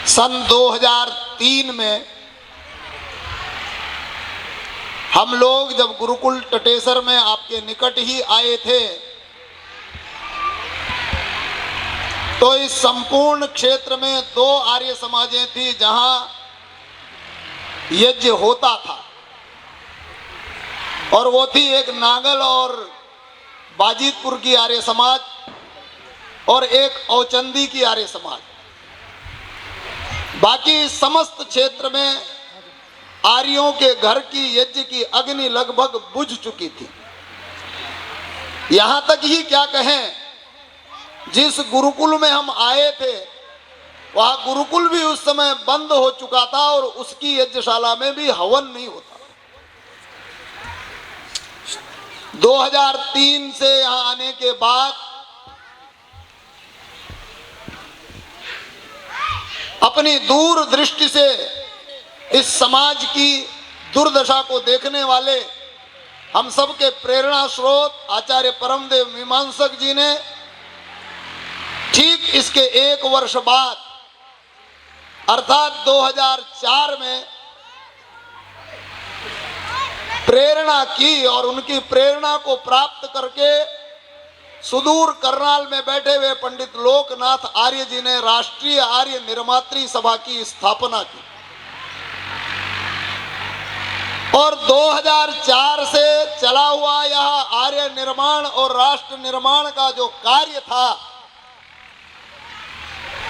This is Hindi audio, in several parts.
सन 2003 में हम लोग जब गुरुकुल टटेसर में आपके निकट ही आए थे तो इस संपूर्ण क्षेत्र में 2 आर्य समाजें थी जहां यज्ञ होता था, और वो थी एक नागल और बाजीतपुर की आर्य समाज और एक औचंदी की आर्य समाज। बाकी समस्त क्षेत्र में आर्यों के घर की यज्ञ की अग्नि लगभग बुझ चुकी थी। यहां तक ही क्या कहें, जिस गुरुकुल में हम आए थे वह गुरुकुल भी उस समय बंद हो चुका था और उसकी यज्ञशाला में भी हवन नहीं होता। 2003 से यहां आने के बाद अपनी दूर दृष्टि से इस समाज की दुर्दशा को देखने वाले हम सबके प्रेरणा स्रोत आचार्य परमदेव मीमांसक जी ने ठीक इसके 1 वर्ष बाद अर्थात 2004 में प्रेरणा की, और उनकी प्रेरणा को प्राप्त करके सुदूर करनाल में बैठे हुए पंडित लोकनाथ आर्य जी ने राष्ट्रीय आर्य निर्मात्री सभा की स्थापना की। और 2004 से चला हुआ यह आर्य निर्माण और राष्ट्र निर्माण का जो कार्य था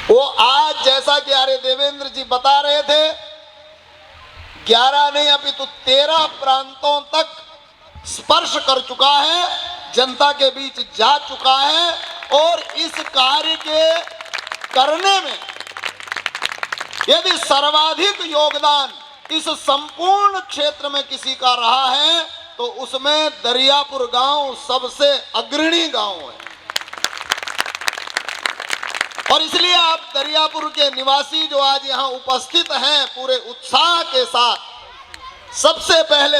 वो आज जैसा कि आर्य देवेंद्र जी बता रहे थे 11 नहीं अपितु 13 प्रांतों तक स्पर्श कर चुका है, जनता के बीच जा चुका है। और इस कार्य के करने में यदि सर्वाधिक योगदान इस संपूर्ण क्षेत्र में किसी का रहा है तो उसमें दरियापुर गांव सबसे अग्रणी गांव है। और इसलिए आप दरियापुर के निवासी जो आज यहाँ उपस्थित हैं पूरे उत्साह के साथ, सबसे पहले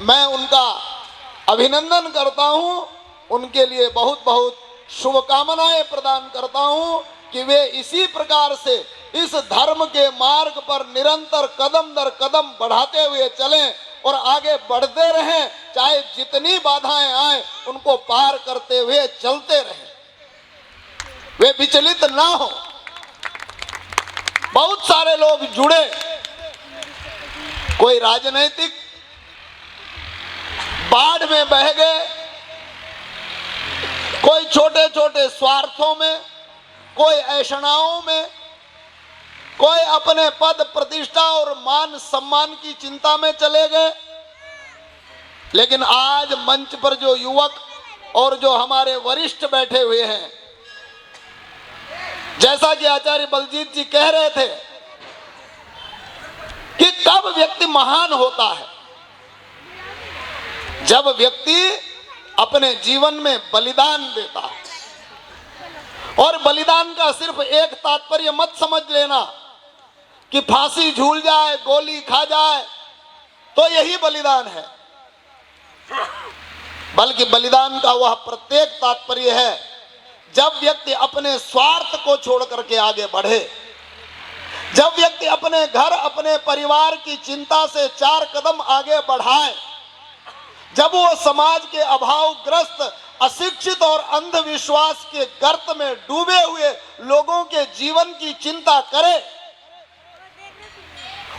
मैं उनका अभिनंदन करता हूँ, उनके लिए बहुत बहुत शुभकामनाएं प्रदान करता हूँ कि वे इसी प्रकार से इस धर्म के मार्ग पर निरंतर कदम दर कदम बढ़ाते हुए चलें और आगे बढ़ते रहें, चाहे जितनी बाधाएं आए उनको पार करते हुए चलते रहें, वे विचलित ना हो। बहुत सारे लोग जुड़े, कोई राजनीतिक बाढ़ में बह गए, कोई छोटे छोटे स्वार्थों में, कोई ऐषणाओं में, कोई अपने पद प्रतिष्ठा और मान सम्मान की चिंता में चले गए। लेकिन आज मंच पर जो युवक और जो हमारे वरिष्ठ बैठे हुए हैं, जैसा कि आचार्य बलजीत जी कह रहे थे कि कब व्यक्ति महान होता है, जब व्यक्ति अपने जीवन में बलिदान देता है। और बलिदान का सिर्फ एक तात्पर्य मत समझ लेना कि फांसी झूल जाए, गोली खा जाए तो यही बलिदान है, बल्कि बलिदान का वह प्रत्येक तात्पर्य है जब व्यक्ति अपने स्वार्थ को छोड़ करके आगे बढ़े, जब व्यक्ति अपने घर अपने परिवार की चिंता से 4 कदम आगे बढ़ाए, जब वो समाज के अभावग्रस्त अशिक्षित और अंधविश्वास के गर्त में डूबे हुए लोगों के जीवन की चिंता करे।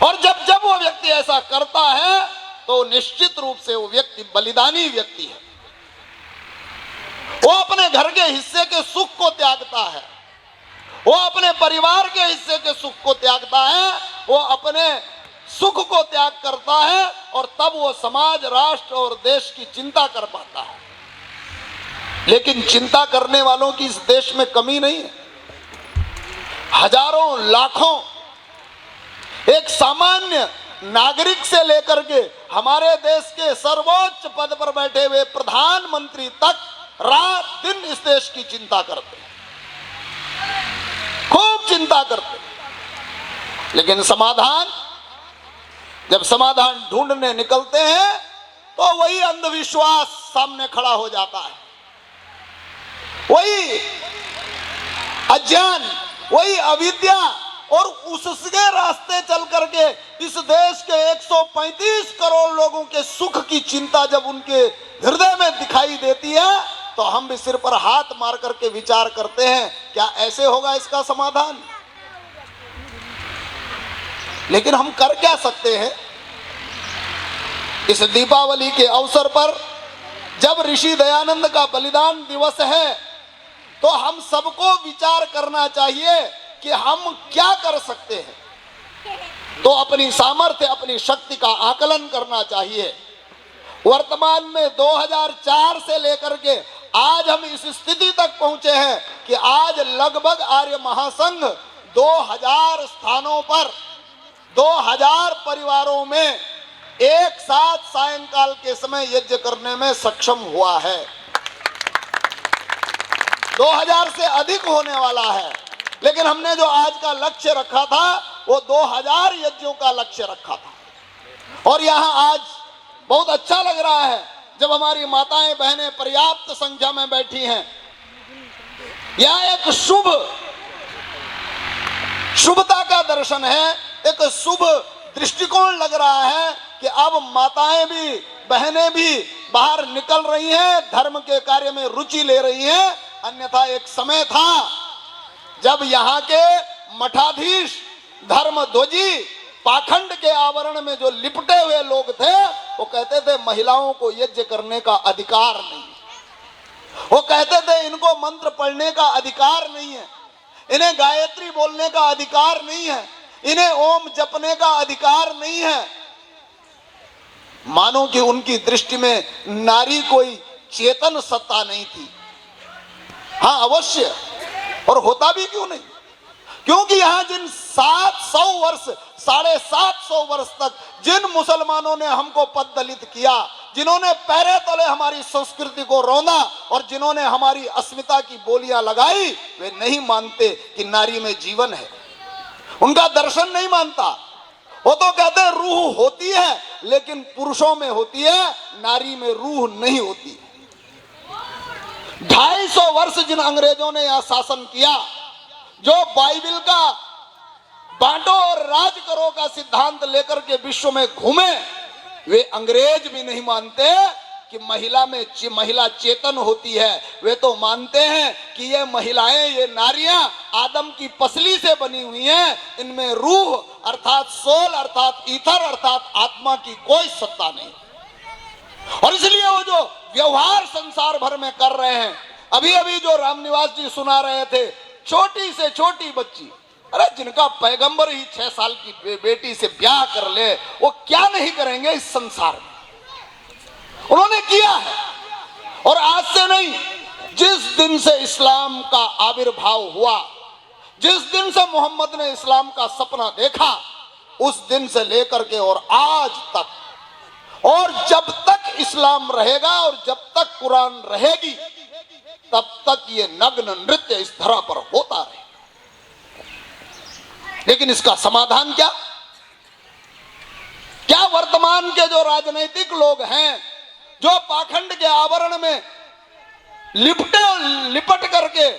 और जब वो व्यक्ति ऐसा करता है तो निश्चित रूप से वो व्यक्ति बलिदानी व्यक्ति है। वो अपने घर के हिस्से के सुख को त्यागता है, वो अपने परिवार के हिस्से के सुख को त्यागता है, वो अपने सुख को त्याग करता है और तब वो समाज, राष्ट्र और देश की चिंता कर पाता है। लेकिन चिंता करने वालों की इस देश में कमी नहीं है। हजारों लाखों, एक सामान्य नागरिक से लेकर के हमारे देश के सर्वोच्च पद पर बैठे हुए प्रधानमंत्री तक रात दिन इस देश की चिंता करते हैं, खूब चिंता करते हैं। लेकिन समाधान, जब समाधान ढूंढने निकलते हैं तो वही अंधविश्वास सामने खड़ा हो जाता है, वही अज्ञान, वही अविद्या और उसके रास्ते चल करके इस देश के 135 करोड़ लोगों के सुख की चिंता जब उनके हृदय में दिखाई देती है, तो हम भी सिर पर हाथ मार करके विचार करते हैं, क्या ऐसे होगा इसका समाधान? लेकिन हम कर क्या सकते हैं? इस दीपावली के अवसर पर जब ऋषि दयानंद का बलिदान दिवस है, तो हम सबको विचार करना चाहिए कि हम क्या कर सकते हैं। तो अपनी सामर्थ्य, अपनी शक्ति का आकलन करना चाहिए। वर्तमान में 2004 से लेकर के आज हम इस स्थिति तक पहुंचे हैं कि आज लगभग आर्य महासंघ 2000 स्थानों पर 2000 परिवारों में एक साथ सायंकाल के समय यज्ञ करने में सक्षम हुआ है। 2000 से अधिक होने वाला है, लेकिन हमने जो आज का लक्ष्य रखा था वो 2000 यज्ञों का लक्ष्य रखा था। और यहाँ आज बहुत अच्छा लग रहा है जब हमारी माताएं बहनें पर्याप्त संख्या में बैठी हैं। यह एक शुभता का दर्शन है, एक शुभ दृष्टिकोण लग रहा है कि अब माताएं भी बहनें भी बाहर निकल रही हैं, धर्म के कार्य में रुचि ले रही हैं। अन्यथा एक समय था जब यहाँ के मठाधीश, धर्मध्वजी, पाखंड के आवरण में जो लिपटे हुए लोग थे, वो कहते थे महिलाओं को यज्ञ करने का अधिकार नहीं। वो कहते थे इनको मंत्र पढ़ने का अधिकार नहीं है, इन्हें गायत्री बोलने का अधिकार नहीं है, इन्हें ओम जपने का अधिकार नहीं है। मानो कि उनकी दृष्टि में नारी कोई चेतन सत्ता नहीं थी। हाँ अवश्य, और होता भी क्यों नहीं, क्योंकि यहाँ जिन 700 वर्ष 750 वर्ष तक जिन मुसलमानों ने हमको पद दलित किया, जिन्होंने पैरे तले हमारी संस्कृति को रौंदा और जिन्होंने हमारी अस्मिता की बोलियां लगाई, वे नहीं मानते कि नारी में जीवन है। उनका दर्शन नहीं मानता। वो तो कहते हैं रूह होती है, लेकिन पुरुषों में होती है, नारी में रूह नहीं होती। 250 वर्ष जिन अंग्रेजों ने यहां शासन किया, जो बाइबिल का बांटो और राज करो का सिद्धांत लेकर के विश्व में घूमे, वे अंग्रेज भी नहीं मानते कि महिला चेतन होती है। वे तो मानते हैं कि ये महिलाएं, ये नारियां आदम की पसली से बनी हुई हैं, इनमें रूह अर्थात सोल अर्थात ईथर अर्थात आत्मा की कोई सत्ता नहीं। और इसलिए वो जो व्यवहार संसार भर में कर रहे हैं, अभी अभी जो रामनिवास जी सुना रहे थे, छोटी से छोटी बच्ची, अरे जिनका पैगंबर ही 6 साल की बेटी से ब्याह कर ले, वो क्या नहीं करेंगे इस संसार में। उन्होंने किया है। और आज से नहीं, जिस दिन से इस्लाम का आविर्भाव हुआ, जिस दिन से मोहम्मद ने इस्लाम का सपना देखा, उस दिन से लेकर के और आज तक, और जब तक इस्लाम रहेगा और जब तक कुरान रहेगी, तब तक ये नग्न नृत्य इस धरा पर होता रहे। लेकिन इसका समाधान क्या? क्या वर्तमान के जो राजनीतिक लोग हैं, जो पाखंड के आवरण में लिपट करके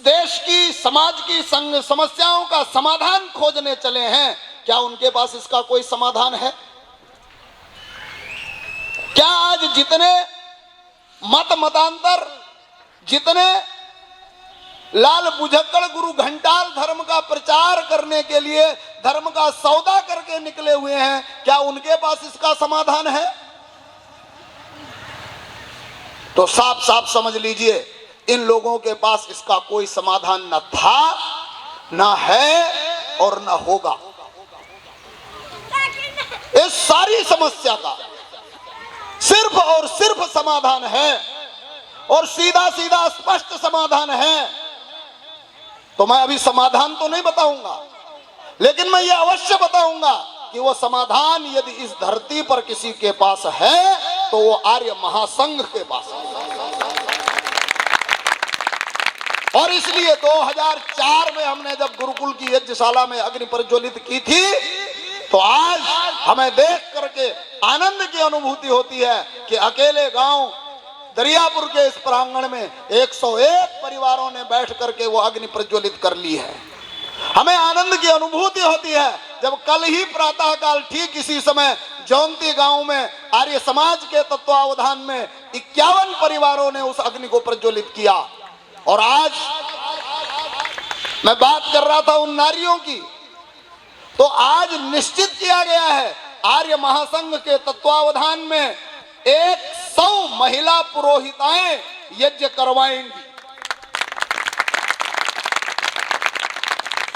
देश की, समाज की समस्याओं का समाधान खोजने चले हैं, क्या उनके पास इसका कोई समाधान है? क्या आज जितने मतांतर, जितने लाल बुझक्कड़ गुरु घंटाल धर्म का प्रचार करने के लिए धर्म का सौदा करके निकले हुए हैं, क्या उनके पास इसका समाधान है? तो साफ साफ समझ लीजिए, इन लोगों के पास इसका कोई समाधान न था, न है और न होगा। इस सारी समस्या का सिर्फ और सिर्फ समाधान है, और सीधा सीधा स्पष्ट समाधान है। तो मैं अभी समाधान तो नहीं बताऊंगा, लेकिन मैं ये अवश्य बताऊंगा कि वो समाधान यदि इस धरती पर किसी के पास है, तो वो आर्य महासंघ के पास है। और इसलिए 2004 में हमने जब गुरुकुल की यज्ञशाला में अग्नि प्रज्वलित की थी, तो आज हमें देख करके आनंद की अनुभूति होती है कि अकेले गांव दरियापुर के इस प्रांगण में 101 परिवारों ने बैठ करके वो अग्नि प्रज्वलित कर ली है। हमें आनंद आनंद की अनुभूति होती है जब कल ही प्रातःकाल ठीक इसी समय जौनती गांव में आर्य समाज के तत्वावधान में 51 परिवारों ने उस अग्नि को प्रज्वलित किया। और आज मैं बात कर रहा था उन नारियों की, तो आज निश्चित किया गया है आर्य महासंघ के तत्वावधान में 100 महिला पुरोहिताएं यज्ञ करवाएंगी।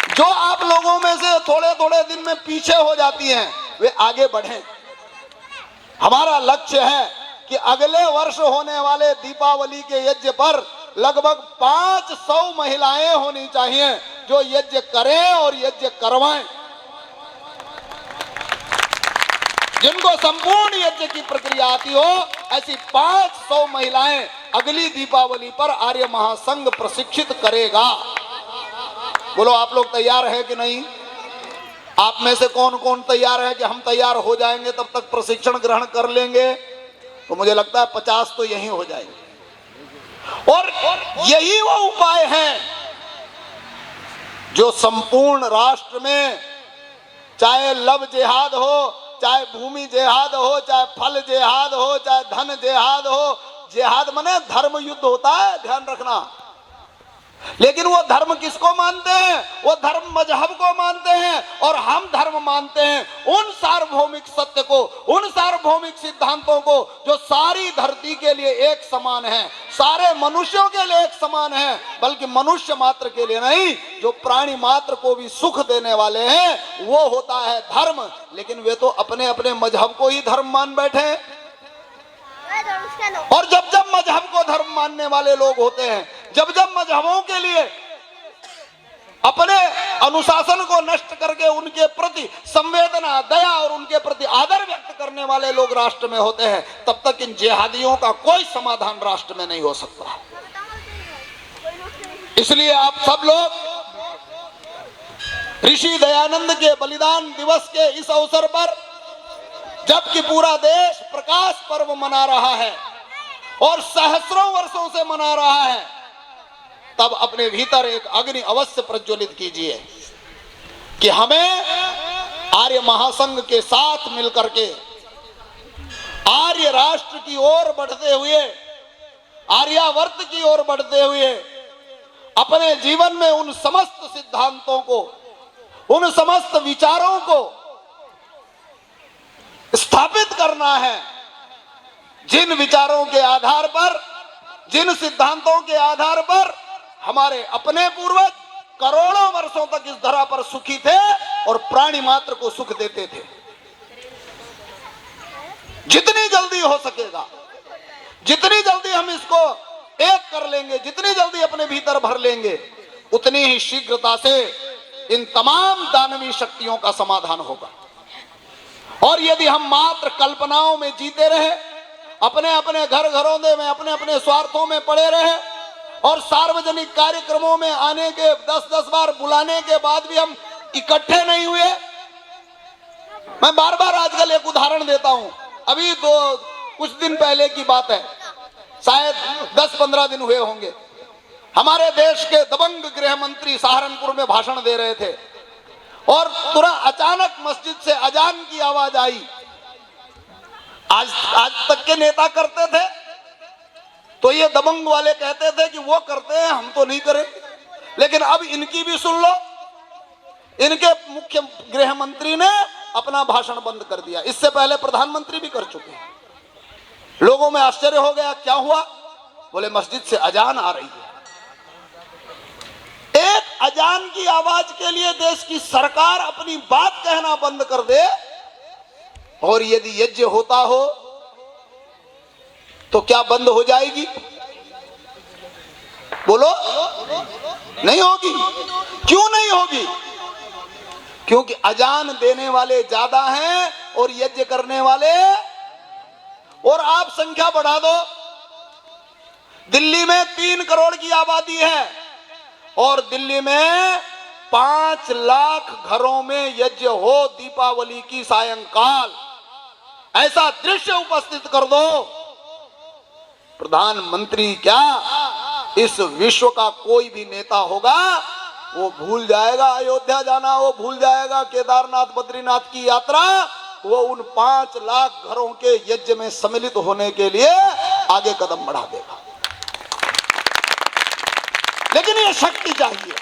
जो आप लोगों में से थोड़े थोड़े दिन में पीछे हो जाती हैं वे आगे बढ़ें। हमारा लक्ष्य है कि अगले वर्ष होने वाले दीपावली के यज्ञ पर लगभग 500 महिलाएं होनी चाहिए जो यज्ञ करें और यज्ञ करवाएं। जिनको संपूर्ण यज्ञ की प्रक्रिया आती हो ऐसी 500 महिलाएं अगली दीपावली पर आर्य महासंघ प्रशिक्षित करेगा। बोलो आप लोग तैयार है कि नहीं? आप में से कौन कौन तैयार है कि हम तैयार हो जाएंगे तब तक प्रशिक्षण ग्रहण कर लेंगे? तो मुझे लगता है 50 तो यही हो जाएंगे। और यही वो उपाय है जो संपूर्ण राष्ट्र में, चाहे लव जिहाद हो, चाहे भूमि जिहाद हो, चाहे फल जिहाद हो, चाहे धन जिहाद हो, जिहाद माने धर्म युद्ध होता है, ध्यान रखना। लेकिन वो धर्म किसको मानते हैं? वो धर्म मजहब को मानते हैं और हम धर्म मानते हैं उन सार्वभौमिक सत्य को, उन सार्वभौमिक सिद्धांतों को जो सारी धरती के लिए एक समान है, सारे मनुष्यों के लिए एक समान है, बल्कि मनुष्य मात्र के लिए नहीं, जो प्राणी मात्र को भी सुख देने वाले हैं, वो होता है धर्म। लेकिन वे तो अपने अपने मजहब को ही धर्म मान बैठे हैं। और जब जब मजहब को धर्म मानने वाले लोग होते हैं, जब जब मजहबों के लिए अपने अनुशासन को नष्ट करके उनके प्रति संवेदना, दया और उनके प्रति आदर व्यक्त करने वाले लोग राष्ट्र में होते हैं, तब तक इन जिहादियों का कोई समाधान राष्ट्र में नहीं हो सकता। इसलिए आप सब लोग ऋषि दयानंद के बलिदान दिवस के इस अवसर पर, जबकि पूरा देश प्रकाश पर्व मना रहा है और सहस्रों वर्षों से मना रहा है, तब अपने भीतर एक अग्नि अवश्य प्रज्वलित कीजिए कि हमें आर्य महासंघ के साथ मिलकर के आर्य राष्ट्र की ओर बढ़ते हुए, आर्यावर्त की ओर बढ़ते हुए अपने जीवन में उन समस्त सिद्धांतों को, उन समस्त विचारों को स्थापित करना है जिन विचारों के आधार पर, जिन सिद्धांतों के आधार पर हमारे अपने पूर्वज करोड़ों वर्षों तक इस धरा पर सुखी थे और प्राणी मात्र को सुख देते थे। जितनी जल्दी हो सकेगा, जितनी जल्दी हम इसको एक कर लेंगे, जितनी जल्दी अपने भीतर भर लेंगे, उतनी ही शीघ्रता से इन तमाम दानवी शक्तियों का समाधान होगा। और यदि हम मात्र कल्पनाओं में जीते रहे, अपने अपने घरों में अपने अपने स्वार्थों में पड़े रहे और सार्वजनिक कार्यक्रमों में आने के 10-10 बार बुलाने के बाद भी हम इकट्ठे नहीं हुए। मैं बार बार आजकल एक उदाहरण देता हूं। अभी कुछ दिन पहले की बात है, शायद 10-15 दिन हुए होंगे, हमारे देश के दबंग गृह मंत्री सहारनपुर में भाषण दे रहे थे और तुरंत अचानक मस्जिद से अजान की आवाज आई। आज तक के नेता करते थे तो ये दबंग वाले कहते थे कि वो करते हैं, हम तो नहीं करेंगे। लेकिन अब इनकी भी सुन लो, इनके मुख्य गृह मंत्री ने अपना भाषण बंद कर दिया। इससे पहले प्रधानमंत्री भी कर चुके हैं। लोगों में आश्चर्य हो गया, क्या हुआ? बोले मस्जिद से अजान आ रही है। एक अजान की आवाज के लिए देश की सरकार अपनी बात कहना बंद कर दे, और यदि यज्ञ होता हो तो क्या बंद हो जाएगी? बोलो, नहीं होगी। क्यों नहीं होगी? क्योंकि अजान देने वाले ज्यादा हैं और यज्ञ करने वाले, और आप संख्या बढ़ा दो, दिल्ली में 3 करोड़ की आबादी है और दिल्ली में 5 लाख घरों में यज्ञ हो दीपावली की सायंकाल, ऐसा दृश्य उपस्थित कर दो। प्रधानमंत्री क्या, इस विश्व का कोई भी नेता होगा वो भूल जाएगा अयोध्या जाना, वो भूल जाएगा केदारनाथ बद्रीनाथ की यात्रा, वो उन 5 लाख घरों के यज्ञ में सम्मिलित होने के लिए आगे कदम बढ़ा देगा। लेकिन ये शक्ति चाहिए,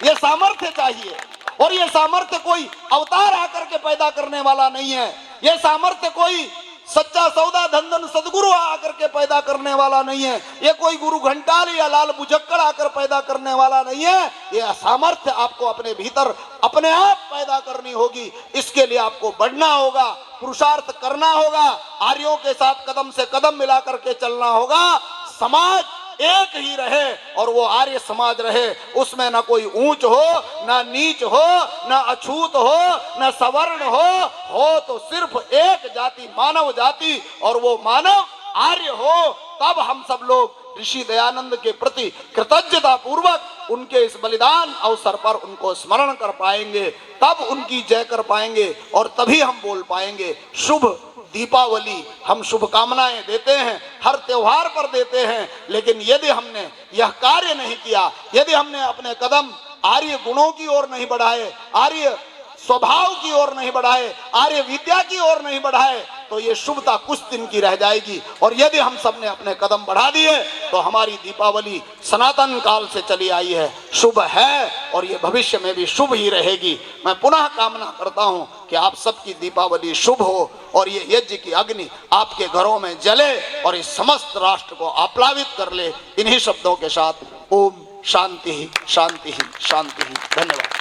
ये सामर्थ्य चाहिए, और ये सामर्थ्य कोई अवतार आकर के पैदा करने वाला नहीं है। ये सामर्थ्य कोई सच्चा सौदा धन धन सदगुरु आकर के पैदा करने वाला नहीं है। ये कोई गुरु घंटाल या लाल बुझक्कड़ आकर पैदा करने वाला नहीं है। ये सामर्थ्य आपको अपने भीतर अपने आप पैदा करनी होगी। इसके लिए आपको बढ़ना होगा, पुरुषार्थ करना होगा, आर्यों के साथ कदम से कदम मिला करके चलना होगा। समाज एक ही रहे और वो आर्य समाज रहे, उसमें ना कोई ऊंच हो, ना नीच हो, ना अछूत हो, ना सवर्ण हो तो सिर्फ एक जाति मानव जाति, और वो मानव आर्य हो। तब हम सब लोग ऋषि दयानंद के प्रति कृतज्ञता पूर्वक उनके इस बलिदान अवसर पर उनको स्मरण कर पाएंगे, तब उनकी जय कर पाएंगे, और तभी हम बोल पाएंगे शुभ दीपावली। हम शुभकामनाएं देते हैं, हर त्योहार पर देते हैं, लेकिन यदि हमने यह कार्य नहीं किया, यदि हमने अपने कदम आर्य गुणों की ओर नहीं बढ़ाए, आर्य स्वभाव की ओर नहीं बढ़ाए, आर्य विद्या की ओर नहीं बढ़ाए, तो ये शुभता कुछ दिन की रह जाएगी। और यदि हम सब ने अपने कदम बढ़ा दिए तो हमारी दीपावली सनातन काल से चली आई है, शुभ है, और ये भविष्य में भी शुभ ही रहेगी। मैं पुनः कामना करता हूं कि आप सबकी दीपावली शुभ हो, और ये यज्ञ की अग्नि आपके घरों में जले और इस समस्त राष्ट्र को आप्लावित कर ले। इन्हीं शब्दों के साथ ओम शांति शांति शांति। धन्यवाद।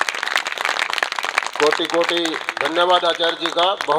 कोटि कोटि धन्यवाद आचार्य जी का। बहुत